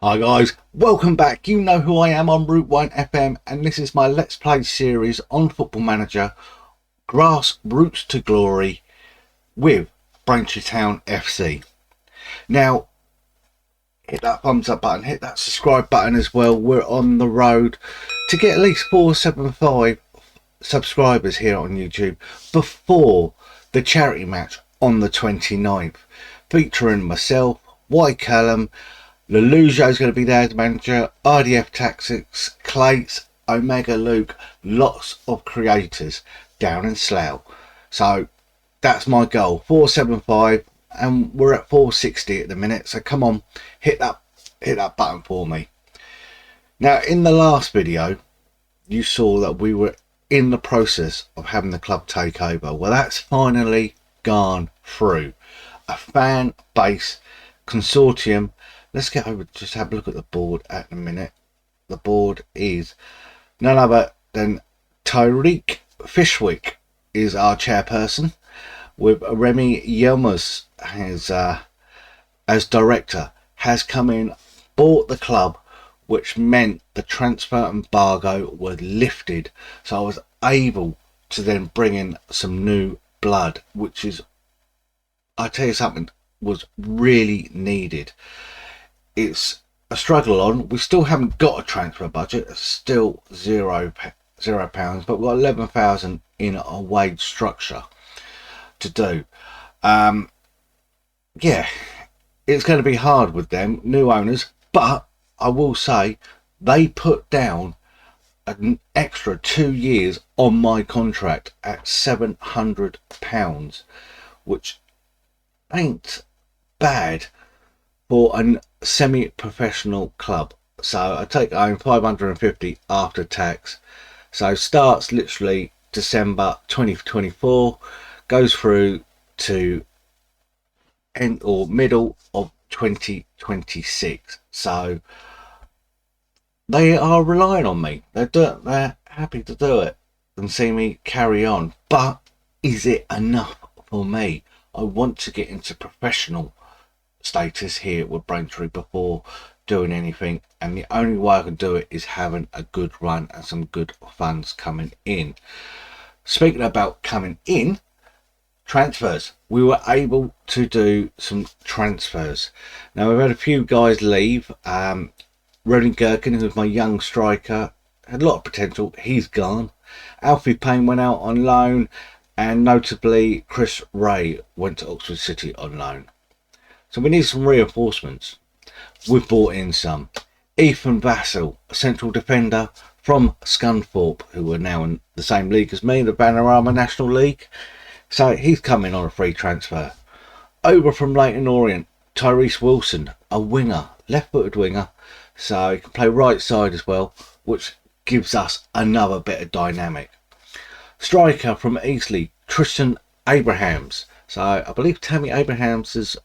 Hi guys, welcome back. You know who I am on Route 1 FM, and this is my Let's Play series on Football Manager, GrassWroots to Glory with Braintree Town FC. Now, hit that thumbs up button, hit that subscribe button as well. We're on the road to get at least 475 subscribers here on YouTube before the charity match on the 29th, featuring myself, Y Callum, Lelujo's going to be there as manager, RDF Tactics, Clates, Omega Luke, lots of creators down in Slough. So that's my goal, 475, and we're at 460 at the minute. So come on, hit that button for me. Now, in the last video, you saw that we were in the process of having the club take over. Well, that's finally gone through. A fan base consortium. Let's get over, just have a look at the board at the minute. The board is none other than Tyreek Fishwick is our chairperson, with Remy Yilmaz as director, has come in, bought the club, which meant the transfer embargo was lifted. So I was able to then bring in some new blood, which is, I tell you something, was really needed. It's a struggle on. We still haven't got a transfer budget. It's still zero pounds, but we've got 11,000 in a wage structure to do. Yeah, it's going to be hard with them new owners, but I will say they put down an extra 2 years on my contract at £700, which ain't bad for a semi-professional club. So I take home 550 after tax. So starts literally December 2024, goes through to end or middle of 2026. So they are relying on me. They're happy to do it and see me carry on. But is it enough for me? I want to get into professional status here with Braintree before doing anything, and the only way I can do it is having a good run and some good funds coming in. Speaking about coming in, transfers, we were able to do some transfers. Now we've had a few guys leave. Ronan Gherkin, who's my young striker, had a lot of potential, he's gone. Alfie Payne went out on loan, and notably Chris Ray went to Oxford City on loan. So we need some reinforcements. We've brought in some. Ethan Vassell, a central defender from Scunthorpe, who are now in the same league as me, the Panorama National League. So he's coming on a free transfer. Over from Leyton Orient, Tyrese Wilson, a winger, left-footed winger. So he can play right side as well, which gives us another bit of dynamic. Striker from Eastleigh, Tristan Abrahams. So I believe Tammy Abrahams'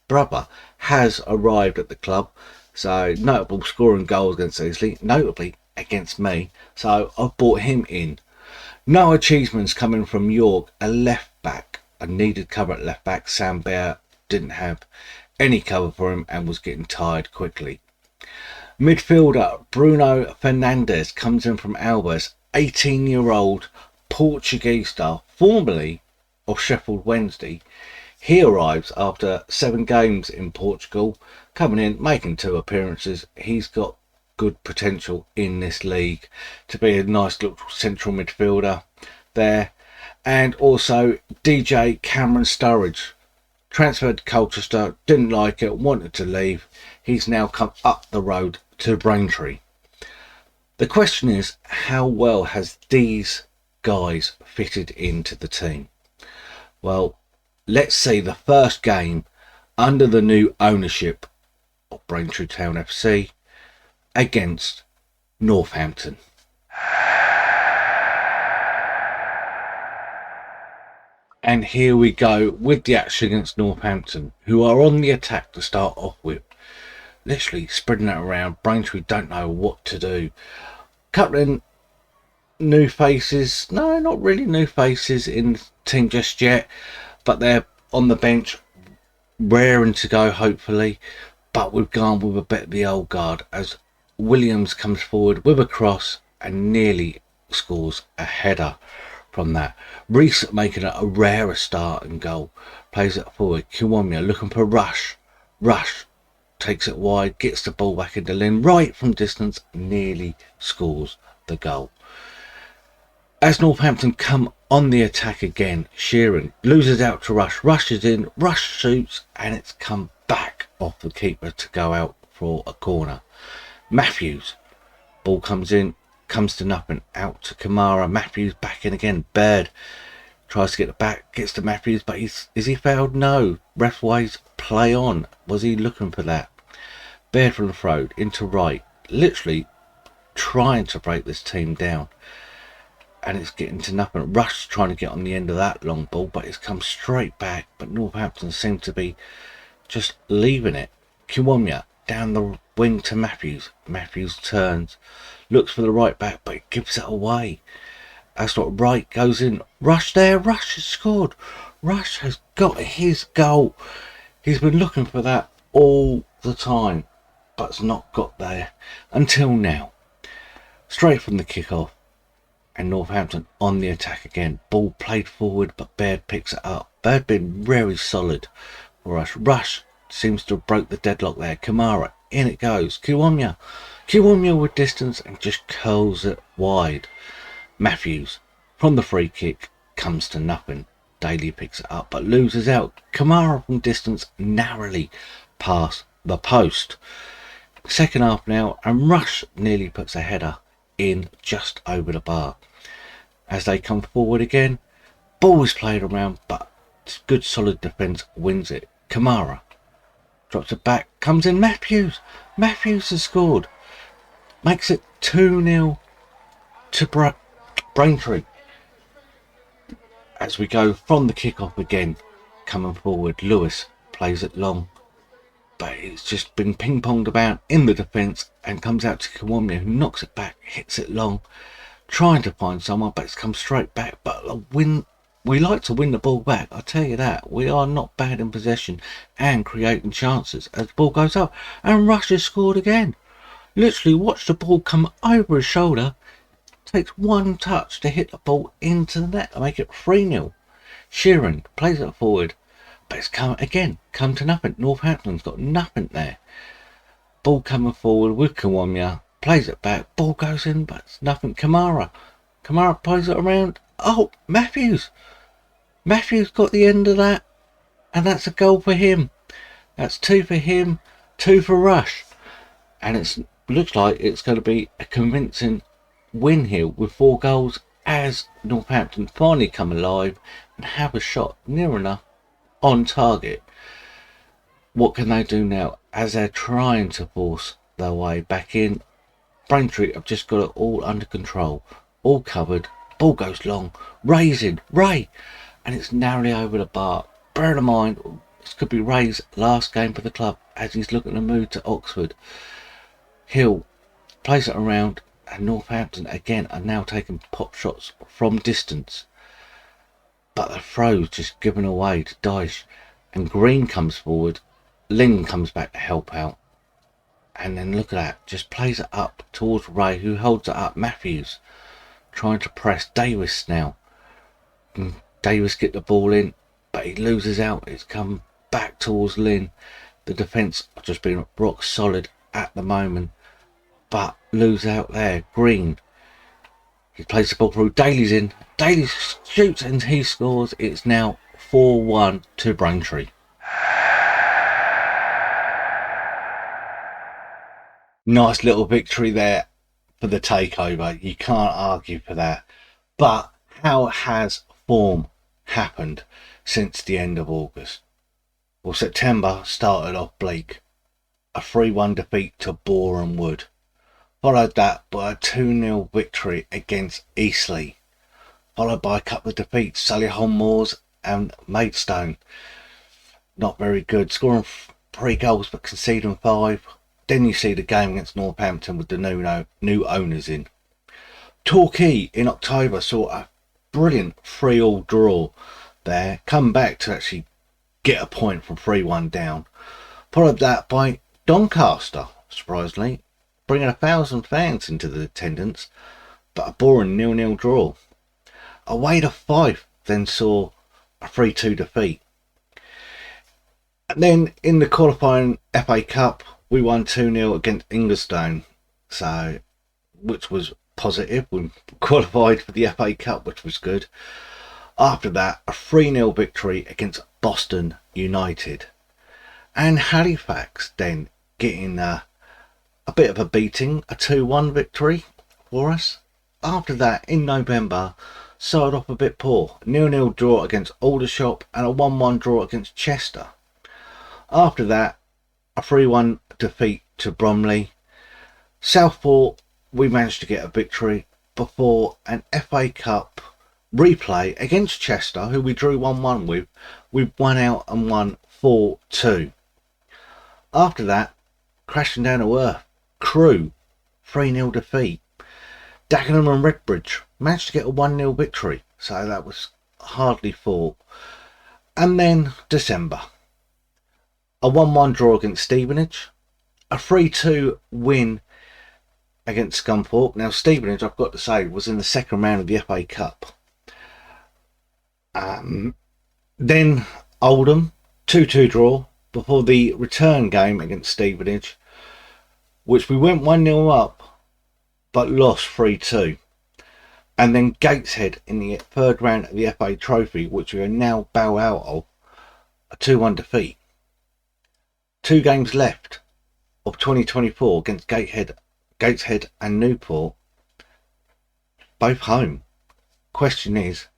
brother has arrived at the club, so notable scoring goals against Eastleigh, notably against me, so I've brought him in. Noah Cheeseman's coming from York, a left back, a needed cover at left back. Sam Bear didn't have any cover for him and was getting tired quickly. Midfielder Bruno Fernandes comes in from Albers, 18-year-old Portuguese star, formerly of Sheffield Wednesday. He arrives after 7 games in Portugal, coming in, making 2 appearances. He's got good potential in this league to be a nice little central midfielder there. And also DJ Cameron Sturridge, transferred to Colchester, didn't like it, wanted to leave. He's now come up the road to Braintree. The question is, how well has these guys fitted into the team? Well, let's see the first game under the new ownership of Braintree Town FC against Northampton. And here we go with the action against Northampton, who are on the attack to start off with. Literally spreading it around. Braintree don't know what to do. Couple of new faces. No, not really new faces in the team just yet, but they're on the bench raring to go, hopefully. but we've gone with a bit of the old guard as Williams comes forward with a cross and nearly scores a header from that. Reese making it a rarer start and goal, plays it forward. Kiwomya looking for Rush. Rush takes it wide, gets the ball back into Lynn right from distance, nearly scores the goal. As Northampton come on the attack again, Sheeran loses out to Rush. Rush is in, Rush shoots, and it's come back off the keeper to go out for a corner. Matthews, ball comes in, comes to nothing, out to Kamara. Matthews back in again. Baird tries to get it back, gets to Matthews, but is he fouled? No. Ref waves play on. Was he looking for that? Baird from the throw into right, literally trying to break this team down. And it's getting to nothing. Rush trying to get on the end of that long ball, but it's come straight back. But Northampton seem to be just leaving it. Kiwomya down the wing to Matthews. Matthews turns, looks for the right back, but he gives it away. That's what Wright goes in. Rush there. Rush has scored. Rush has got his goal. He's been looking for that all the time, but's not got there until now. Straight from the kick-off. And Northampton on the attack again. Ball played forward, but Baird picks it up. Baird been very solid for us. Rush seems to have broke the deadlock there. Kamara, in it goes. Kiwomya with distance and just curls it wide. Matthews from the free kick comes to nothing. Daly picks it up, but loses out. Kamara from distance narrowly past the post. Second half now, and Rush nearly puts a header in just over the bar. As they come forward again, ball is played around, but good solid defence wins it. Kamara drops it back, comes in. Matthews has scored, makes it 2-0 to Braintree. As we go from the kick-off again, coming forward, Lewis plays it long, but it's just been ping-ponged about in the defence and comes out to Kiwomya, who knocks it back, hits it long, trying to find someone, but it's come straight back. But we like to win the ball back, I tell you that. We are not bad in possession and creating chances as the ball goes up. And Rush has scored again. Literally watch the ball come over his shoulder, takes one touch to hit the ball into the net and make it 3-0. Sheeran plays it forward, but it's come to nothing. Northampton's got nothing there. Ball coming forward with Kiwomya, plays it back, ball goes in, but it's nothing. Kamara plays it around. Oh, Matthews got the end of that, and that's a goal for him. That's 2 for him, 2 for Rush, and it looks like it's going to be a convincing win here with 4 goals as Northampton finally come alive and have a shot near enough on target. What can they do now as they're trying to force their way back in? Braintree have just got it all under control, all covered. Ball goes long, Ray's in, Ray, and it's narrowly over the bar. Bear in mind, this could be Ray's last game for the club as he's looking to move to Oxford. Hill plays it around, and Northampton again are now taking pop shots from distance. But the throw's just given away to Dyche, and Green comes forward. Lynn comes back to help out. And then look at that, just plays it up towards Ray, who holds it up. Matthews trying to press Davis now. And Davis get the ball in, but he loses out. It's come back towards Lynn. The defence have just been rock solid at the moment, but lose out there. Green, he plays the ball through. Daly's in. Daly shoots and he scores. It's now 4-1 to Braintree. Nice little victory there for the takeover. You can't argue for that. But how has form happened since the end of August? Well, September started off bleak. A 3-1 defeat to Boreham Wood. Followed that by a 2-0 victory against Eastleigh. Followed by a couple of defeats, Solihull Moors and Maidstone. Not very good. Scoring 3 goals but conceding 5. Then you see the game against Northampton with the new owners in. Torquay in October saw a brilliant 3-3 draw there. Come back to actually get a point from 3-1 down. Followed that by Doncaster, surprisingly, bringing 1,000 fans into the attendance, but a boring 0-0 draw. Away to Fife then saw a 3-2 defeat. And then in the qualifying FA Cup, we won 2-0 against Ingerstone, so which was positive. We qualified for the FA Cup, which was good. After that, a 3-0 victory against Boston United. And Halifax then getting a bit of a beating, a 2-1 victory for us. After that, in November, started off a bit poor. 0-0 draw against Aldershot and a 1-1 draw against Chester. After that, a 3-1 defeat to Bromley. Southport, we managed to get a victory before an FA Cup replay against Chester, who we drew 1-1 with. We won out and won 4-2. After that, crashing down to earth, Crewe, 3-0 defeat. Dagenham and Redbridge managed to get a 1-0 victory, so that was hardly fought. And then December, a 1-1 draw against Stevenage, a 3-2 win against Scunthorpe. Now Stevenage, I've got to say, was in the second round of the FA Cup. Then Oldham, 2-2 draw before the return game against Stevenage, which we went 1-0 up but lost 3-2. And then Gateshead in the third round of the FA Trophy, which we are now bow out of, a 2-1 defeat. 2 games left of 2024 against Gateshead and Newport, both home. Question is,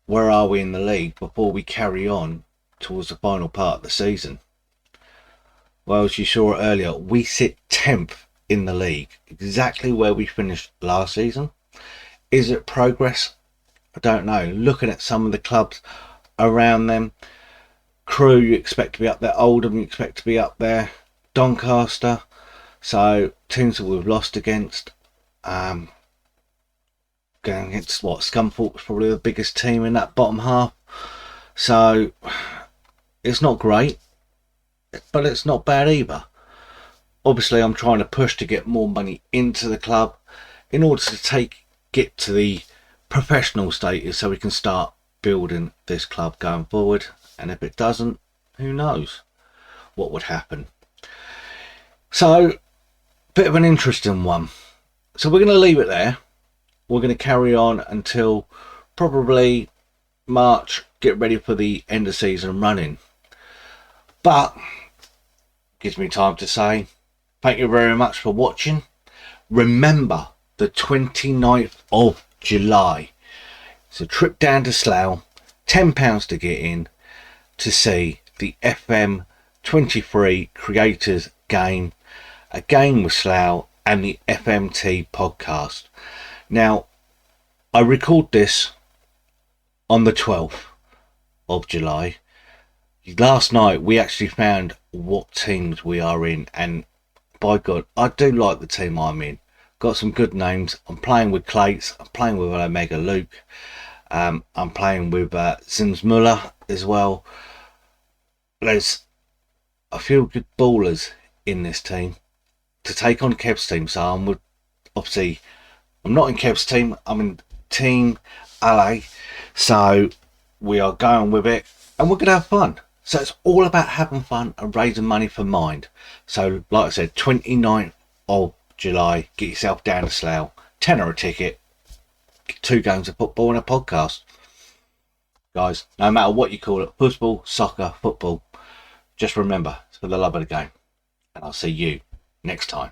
where are we in the league before we carry on towards the final part of the season? Well, as you saw earlier, we sit 10th in the league, exactly where we finished last season. Is it progress? I don't know. Looking at some of the clubs around them, Crewe, you expect to be up there. Oldham, you expect to be up there. Doncaster, so teams that we've lost against. Going against Scunthorpe was probably the biggest team in that bottom half. So it's not great, but it's not bad either. Obviously, I'm trying to push to get more money into the club in order to get to the professional status, so we can start building this club going forward. And if it doesn't, who knows what would happen. So, bit of an interesting one. So we're going to leave it there. We're going to carry on until probably March, get ready for the end of season running. But gives me time to say thank you very much for watching. Remember, the 29th of July. It's a trip down to Slough, £10 to get in, to see the FM23 Creators Game, a game with Slough and the FMT podcast. Now, I record this on the 12th of July. Last night we actually found what teams we are in, and by God, I do like the team I'm in. Got some good names. I'm playing with Clates, I'm playing with Omega Luke, I'm playing with Zinsmuller as well. There's a few good ballers in this team to take on Kev's team, so I'm not in Kev's team, I'm in Team LA, so we are going with it and we're going to have fun. So it's all about having fun and raising money for Mind. So like I said, 29th of July, get yourself down to Slough, £10 a ticket, 2 games of football and a podcast. Guys, no matter what you call it, football, soccer, football, just remember, it's for the love of the game. And I'll see you next time.